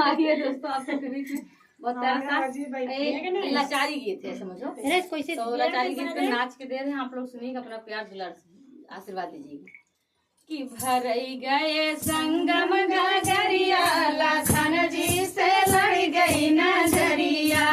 आइए दोस्तों, आप सबके बीच में बहुत प्यारा सा लाचारी गीत है, समझो। तो लाचारी गीत पे नाच के दे रहे हैं, आप लोग सुनिएगा, अपना प्यार दुलार आशीर्वाद दीजिएगा। कि भरई गए संगम गगरिया, लखन जी से लड़ गई नजरिया।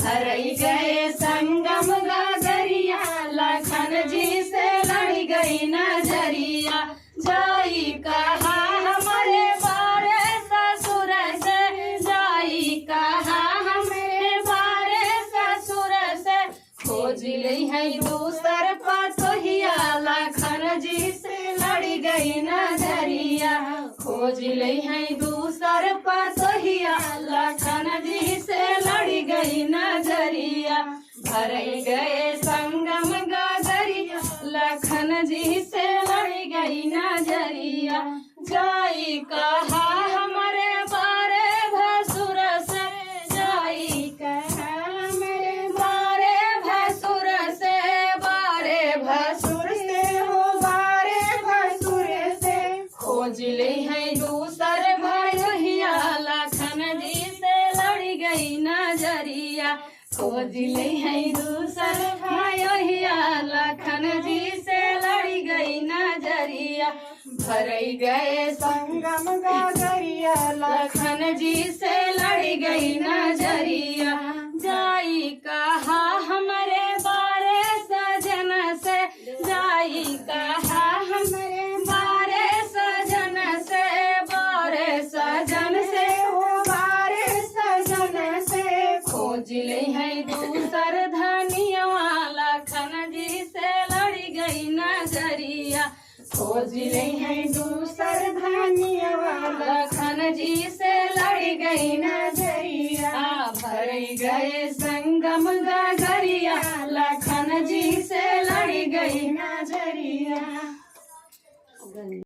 भरई गए संगम गगरिया, लखन जी से लड़ गई नजरिया। जाई कहा हमारे बारे ससुर से, जाई कहा हमारे बारे ससुर से। खोज ली है दूसर पतोहिया, लखन जी से लड़ गई नजरिया। खोज ली है दूसर पतोहिया, लखन जी से लड़ गई नजरिया। भरई गए संगम गगरिया, लखन जी से लड़ गई नजरिया। जाई कहा हमारे बारे भसुर से, जाई कहा हमारे बारे भसुर से। बारे भसुर से हो, बारे भसुर से। खोज ली है दूसर भैया, लखन जी से लड़ गई नजरिया। खोज ली है दूसर भैया, लखन जी से लड़ गई नजरिया। भरई गए संगम गगरिया, लखन जी से लड़ गई नजरिया। जाई कहा हमारे बारे सजन से, जाई कहा हमारे बारे सजन से। बारे सजन से हो, बारे सजन से। खोज ली है दूसर धनिया, लखन जी से लड़ गई नजरिया। खोज ली है दूसर धनिया, लखन जी से लड़ गई नजरिया। भरई गए संगम गगरिया, लखन जी से लड़ गई नजरिया।